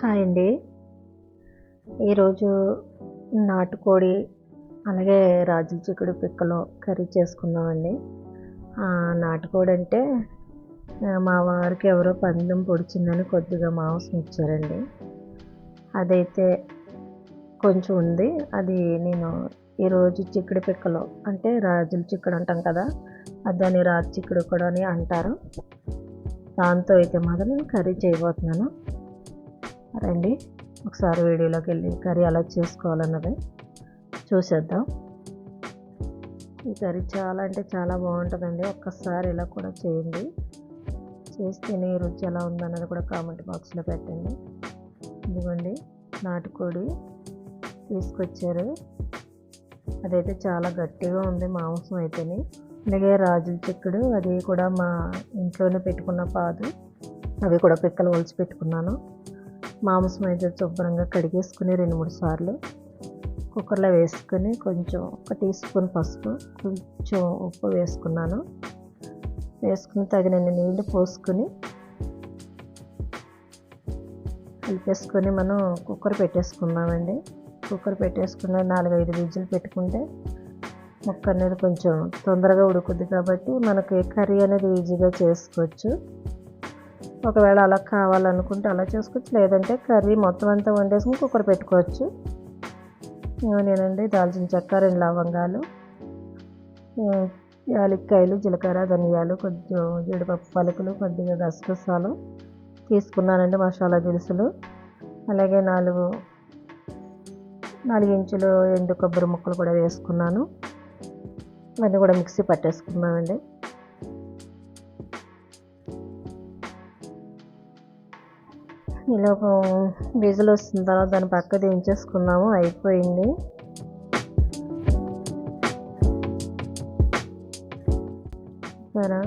Hi అండి. ఈరోజు నాటుకోడి అలాగే రాజుల చిక్కుడు పిక్కలు కర్రీ చేసుకుందామండి. నాటుకోడి అంటే మా వారికి ఎవరో పందెం పొడిచిందని కొద్దిగా మాంసం ఇచ్చారండి. అదైతే కొంచెం ఉంది. అది నేను ఈరోజు చిక్కుడు పిక్కలు అంటే రాజుల చిక్కుడు అంటాం కదా, దాన్ని రాజు చిక్కుడు కూడా అని అంటారు. దాంతో అయితే మాత్రం నేను కర్రీ చేయబోతున్నాను. రండి ఒకసారి వీడియోలోకి వెళ్ళి కర్రీ ఎలా చేసుకోవాలన్నది చూసేద్దాం. ఈ కర్రీ చాలా అంటే చాలా బాగుంటుందండి. ఒక్కసారి ఇలా కూడా చేయండి. చేస్తే నీ రుచి ఎలా ఉందన్నది కూడా కామెంట్ బాక్స్లో పెట్టండి. ఇదిగోండి నాటుకోడి తీసుకొచ్చారు. అదైతే చాలా గట్టిగా ఉంది మాంసం అయితేనే. అలాగే రాజుల చిక్కుడు అది కూడా మా ఇంట్లోనే పెట్టుకున్న పాదు, అవి కూడా పిక్కలు ఒలిచి పెట్టుకున్నాను. మాంసం అయితే శుభ్రంగా కడిగేసుకుని 2-3 సార్లు కుక్కర్లో వేసుకొని కొంచెం 1 టీ స్పూన్ పసుపు, కొంచెం ఉప్పు వేసుకున్నాను. వేసుకుని తగినన్ని నీళ్లు పోసుకొని కలిపేసుకొని మనం కుక్కర్ పెట్టేసుకుందామండి. కుక్కర్ పెట్టేసుకుని 4-5 విజిల్ పెట్టుకుంటే ముక్క అనేది కొంచెం తొందరగా ఉడుకుద్ది కాబట్టి మనకి కర్రీ అనేది ఈజీగా చేసుకోవచ్చు. ఒకవేళ అలా కావాలనుకుంటే అలా చేసుకోవచ్చు, లేదంటే కర్రీ మొత్తం అంతా వండేసుకుని కుక్కర్ పెట్టుకోవచ్చు. నేనండి దాల్చిన చెక్క, 2 లవంగాలు, యాలక్కాయలు, జీలకర్ర, ధనియాలు, కొంచెం జీడిపప్పు పలుకులు, కొద్దిగా గసగసాలు తీసుకున్నానండి మసాలా దినుసులు. అలాగే 4 ఇంచులు ఎండు కొబ్బరి ముక్కలు కూడా వేసుకున్నాను. ఇవన్నీ కూడా మిక్సీ పట్టేసుకున్నామండి. ఇలా విజిల్ వస్తున్న తర్వాత దాన్ని పక్క దించేసుకున్నాము. అయిపోయింది. సరే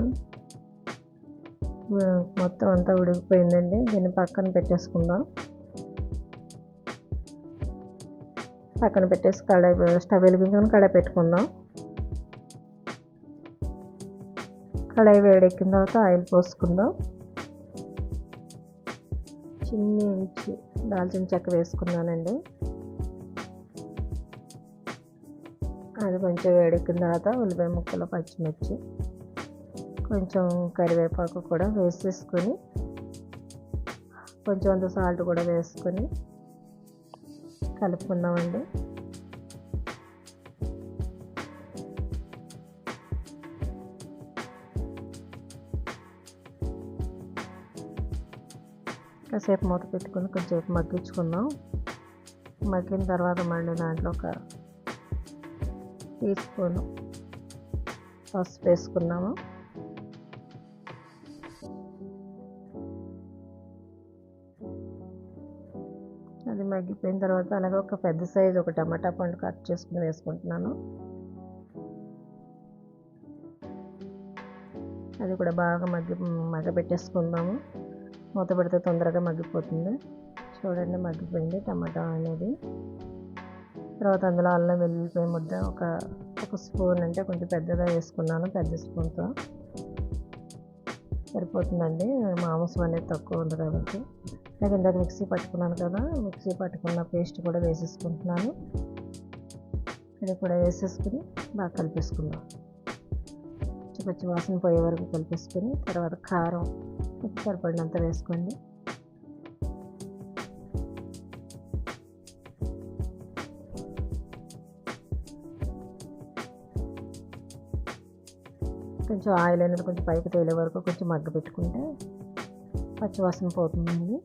మొత్తం అంతా ఉడికిపోయిందండి. దీన్ని పక్కన పెట్టేసుకుందాం. పక్కన పెట్టేసి స్టవ్ వెలిగించుకొని కడాయి పెట్టుకుందాం. కడాయి వేడెక్కిన తర్వాత ఆయిల్ పోసుకుందాం. చిన్ని ఇంచి దాల్చిన చెక్క వేసుకున్నానండి. అది కొంచెం వేడెక్కిన తర్వాత ఉల్లిపాయ ముక్కలు, పచ్చిమిర్చి, కొంచెం కరివేపాకు కూడా వేసేసుకొని కొంచెం అంత సాల్ట్ కూడా వేసుకొని కలుపుకుందామండి. కాసేపు మూత పెట్టుకొని కొంచెంసేపు మగ్గించుకుందాం. మగ్గిన తర్వాత మళ్ళీ దాంట్లో 1 టీ స్పూన్ పసుపు వేసుకున్నాము. అది మగ్గిపోయిన తర్వాత అలాగే ఒక పెద్ద సైజు ఒక టమాటా పండు కట్ చేసుకుని వేసుకుంటున్నాను. అది కూడా బాగా మగ్గబెట్టేసుకుందాము. మూత పెడితే తొందరగా మగ్గిపోతుంది. చూడండి మగ్గిపోయింది టమాటా అనేది. తర్వాత అందులో అల్లం వెల్లుల్లిపాయ ముద్ద ఒక స్పూన్ అంటే కొంచెం పెద్దగా వేసుకున్నాను. పెద్ద స్పూన్తో సరిపోతుందండి, మాంసం అనేది తక్కువ ఉంది కాబట్టి. అలాగే ఇందాక మిక్సీ పట్టుకున్నాను కదా, మిక్సీ పట్టుకున్న పేస్ట్ కూడా వేసేసుకుంటున్నాను. అది కూడా వేసేసుకుని బాగా కలిపేసుకుందాం. పచ్చి వాసన పోయే వరకు కలిపేసుకొని తర్వాత కారం సరిపడినంత వేసుకోండి. కొంచెం ఆయిల్ అనేది కొంచెం పైకి తేలే వరకు కొంచెం మగ్గ పెట్టుకుంటే పచ్చివాసన పోతుందండి.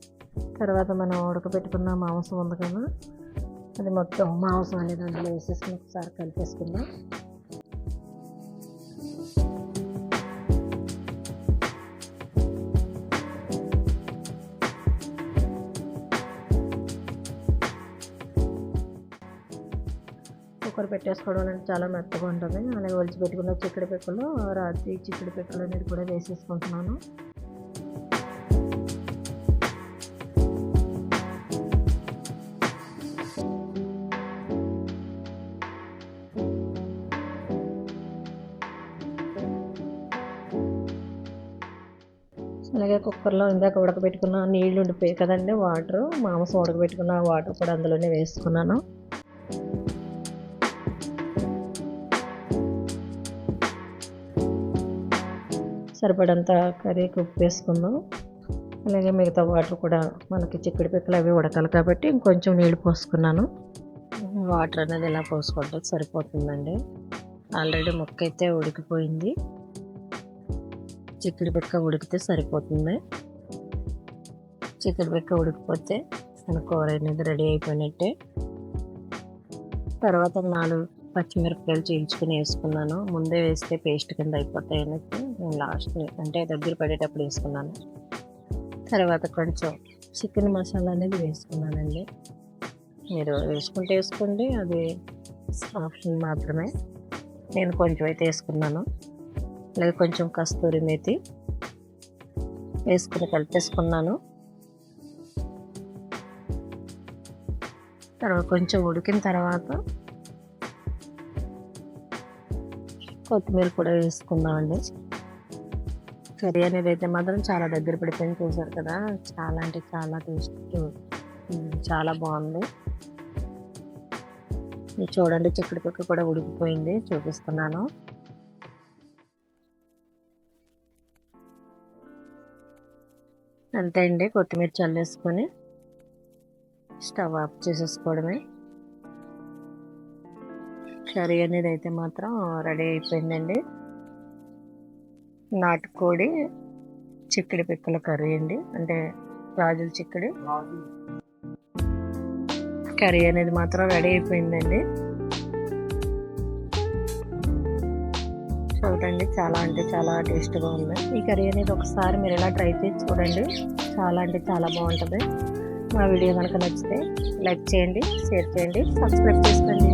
తర్వాత మనం ఉడకబెట్టుకున్న మాంసం ఉంది కదా, అది మొత్తం మాంసం అనేది అందులో వేసేసుకుని ఒకసారి కలిపేసుకుందాం. కుక్కర్ పెట్టేసుకోవడం అనేది చాలా మెత్తగా ఉంటుంది. అలాగే ఒలిచి పెట్టుకున్న చిక్కుడు పిక్కలు, రాత్రి చిక్కుడు పిక్కలు అనేది కూడా వేసేసుకుంటున్నాను. అలాగే కుక్కర్లో ఇందాక ఉడకబెట్టుకున్న నీళ్ళు ఉండిపోయాయి కదండి, వాటర్ మాంసం ఉడకబెట్టుకున్న వాటర్ కూడా అందులోనే వేసుకున్నాను. సరిపడంత కర్రీకి ఉప్పు వేసుకుందాం. అలాగే మిగతా వాటర్ కూడా మనకి చిక్కుడు పిక్కలు అవి ఉడకాలి కాబట్టి ఇంకొంచెం నీళ్ళు పోసుకున్నాను. వాటర్ అనేది ఇలా పోసుకుంటే సరిపోతుందండి. ఆల్రెడీ ముక్క అయితే ఉడికిపోయింది, చిక్కుడు పిక్క ఉడికితే సరిపోతుంది. చిక్కుడు పిక్క ఉడికిపోతే మన కూర అనేది రెడీ అయిపోయినట్టే. తర్వాత 4 పచ్చిమిరపకాయలు చీల్చుకుని వేసుకున్నాను. ముందే వేస్తే పేస్ట్ కింద అయిపోతాయి అనేది నేను లాస్ట్ అంటే దగ్గర పడేటప్పుడు వేసుకున్నాను. తర్వాత కొంచెం చికెన్ మసాలా అనేది వేసుకున్నానండి. మీరు వేసుకుంటే వేసుకోండి, అది ఆప్షన్ మాత్రమే. నేను కొంచెం అయితే వేసుకున్నాను. అలాగే కొంచెం కస్తూరి మేతి వేసుకుని కలిపేసుకున్నాను. తర్వాత కొంచెం ఉడికిన తర్వాత కొత్తిమీర కూడా వేసుకుందామండి. కర్రీ అనేది అయితే మాత్రం చాలా దగ్గర పడిపోయింది, చూసారు కదా. చాలా అంటే చాలా టేస్ట్, చాలా బాగుంది. ఇది చూడండి, చిక్కుడు పిక్క కూడా ఉడికిపోయింది, చూపిస్తున్నాను. అంతే అండి, కొత్తిమీర చల్లేసుకొని స్టవ్ ఆఫ్ చేసేసుకోవడమే. కర్రీ అనేది అయితే మాత్రం రెడీ అయిపోయిందండి. నాటుకోడి చిక్కుడు పిక్కల కర్రీ అండి, అంటే రాజుల చిక్కుడు కర్రీ అనేది మాత్రం రెడీ అయిపోయిందండి. చూడండి, చాలా అంటే చాలా టేస్ట్గా ఉంది. ఈ కర్రీ అనేది ఒకసారి మీరు ఇలా ట్రై చేసి చూడండి, చాలా అంటే చాలా బాగుంటుంది. మా వీడియో కనుక నచ్చితే లైక్ చేయండి, షేర్ చేయండి, సబ్స్క్రైబ్ చేసుకోండి.